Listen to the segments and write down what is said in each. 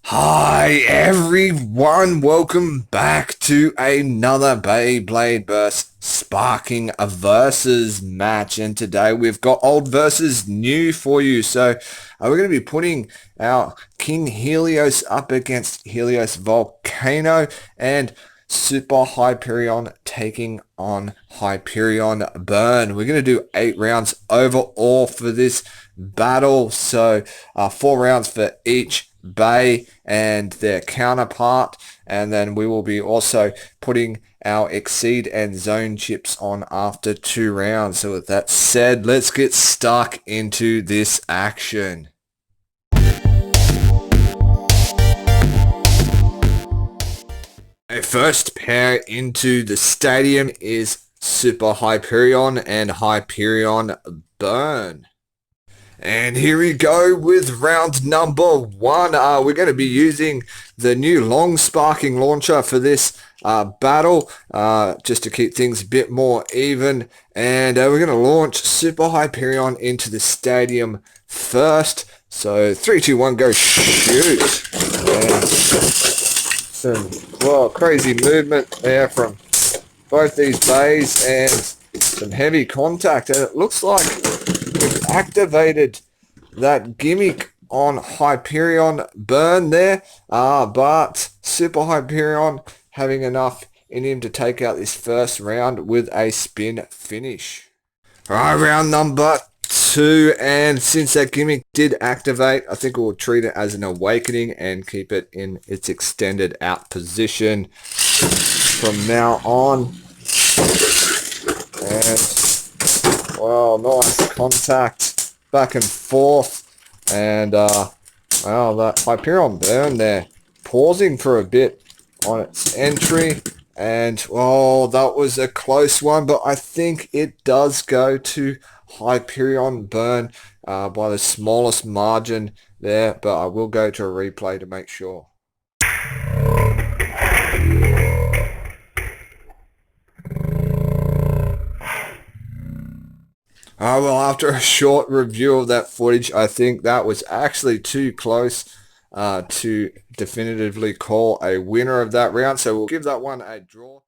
Hi everyone, welcome back to another Beyblade burst sparking a versus match, and today we've got old versus new for you. So we're going to be putting our King Helios up against Helios Volcano and Super Hyperion taking on Hyperion Burn. We're going to do 8 rounds overall for this battle, so 4 rounds for each Bay and their counterpart, and then we will be also putting our Exceed and Zone chips on after 2 rounds. So with that said, let's get stuck into this action. A first pair into the stadium is Super Hyperion and Hyperion Burn. And here we go with round number 1. We're going to be using the new long sparking launcher for this battle, just to keep things a bit more even. And we're going to launch Super Hyperion into the stadium first. So 3, 2, 1, go shoot. And some crazy movement there from both these bays and some heavy contact. And it looks like we've activated that gimmick on Hyperion Burn there, but Super Hyperion having enough in him to take out this first round with a spin finish. Alright, round number 2, and since that gimmick did activate, I think we'll treat it as an awakening and keep it in its extended out position from now on. And well, nice contact back and forth, and that Hyperion Burn there pausing for a bit on its entry, and well, that was a close one, but I think it does go to Hyperion Burn by the smallest margin there, but I will go to a replay to make sure. Well, after a short review of that footage, I think that was actually too close to definitively call a winner of that round, so we'll give that one a draw.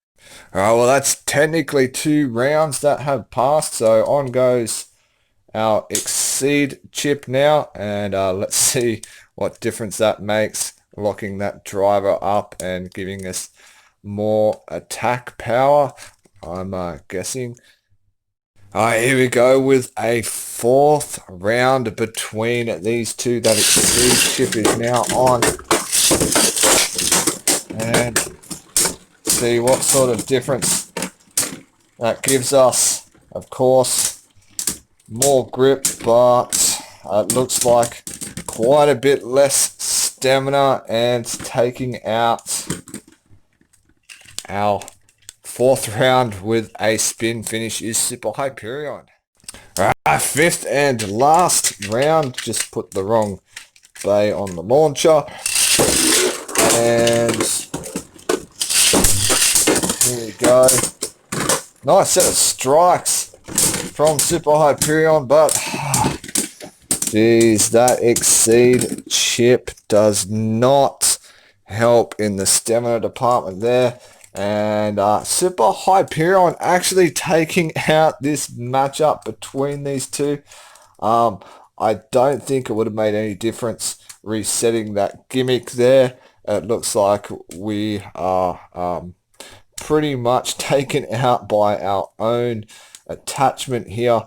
Well, that's technically 2 rounds that have passed, so on goes our Exceed chip now, and let's see what difference that makes, locking that driver up and giving us more attack power, I'm guessing. Here we go with a 4th round between these two. That Exceed chip is now on. And see what sort of difference that gives us. Of course, more grip, but it looks like quite a bit less stamina, and taking out our 4th round with a spin finish is Super Hyperion. Alright, 5th and last round. Just put the wrong bay on the launcher. And here we go. Nice set of strikes from Super Hyperion, but geez, that Exceed chip does not help in the stamina department there. And Super Hyperion actually taking out this matchup between these two. I don't think it would have made any difference resetting that gimmick there. It looks like we are pretty much taken out by our own attachment here,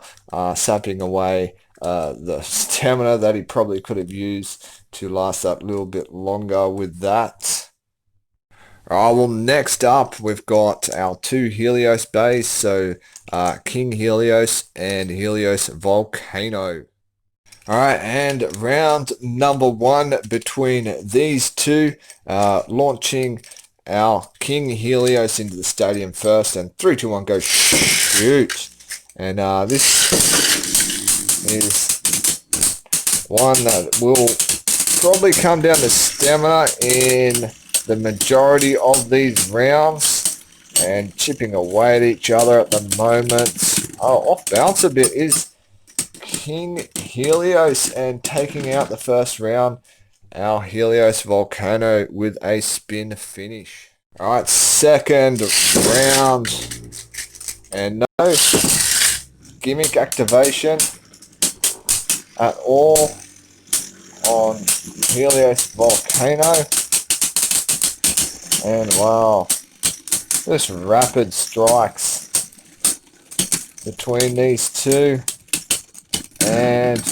sapping away the stamina that he probably could have used to last that little bit longer with that. Well, next up, we've got our 2 Helios bays, so King Helios and Helios Volcano. Alright, and round number 1 between these two, launching our King Helios into the stadium first, and 3, 2, 1, go shoot. And this is one that will probably come down to stamina in the majority of these rounds, and chipping away at each other at the moment. Off balance a bit is King Helios, and taking out the first round our Helios Volcano with a spin finish. Alright, second round. And no gimmick activation at all on Helios Volcano. And wow, just rapid strikes between these two. And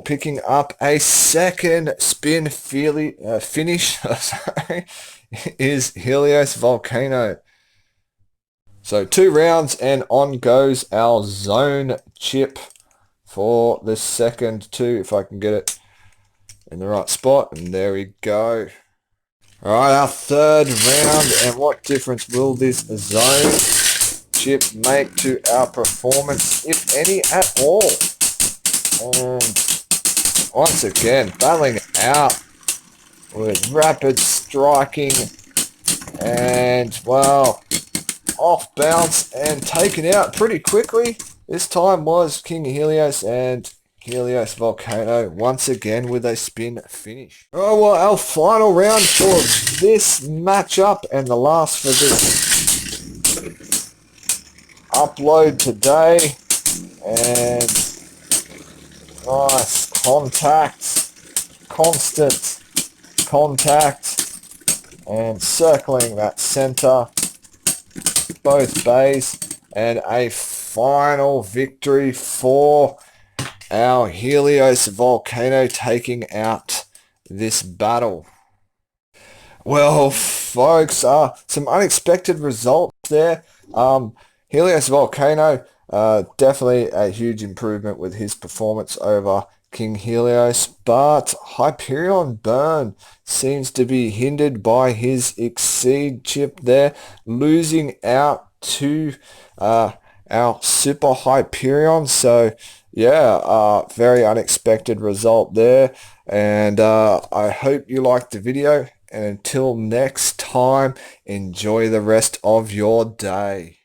picking up a second spin finish sorry, is Helios Volcano. So 2 rounds and on goes our zone chip for the second 2, if I can get it in the right spot. And there we go. Alright, our third round, and what difference will this zone chip make to our performance, if any at all? And once again, battling it out with rapid striking, and well, off bounce and taken out pretty quickly. This time was King Helios, and Helios Volcano once again with a spin finish. Oh well, our final round for this matchup and the last for this upload today. And nice contact, constant contact, and circling that center, both bays, and a final victory for our Helios Volcano, taking out this battle. Well, folks, some unexpected results there. Helios Volcano, definitely a huge improvement with his performance over King Helios, but Hyperion Burn seems to be hindered by his Exceed chip there, losing out to our Super Hyperion. So yeah, very unexpected result there. And I hope you liked the video. And until next time, enjoy the rest of your day.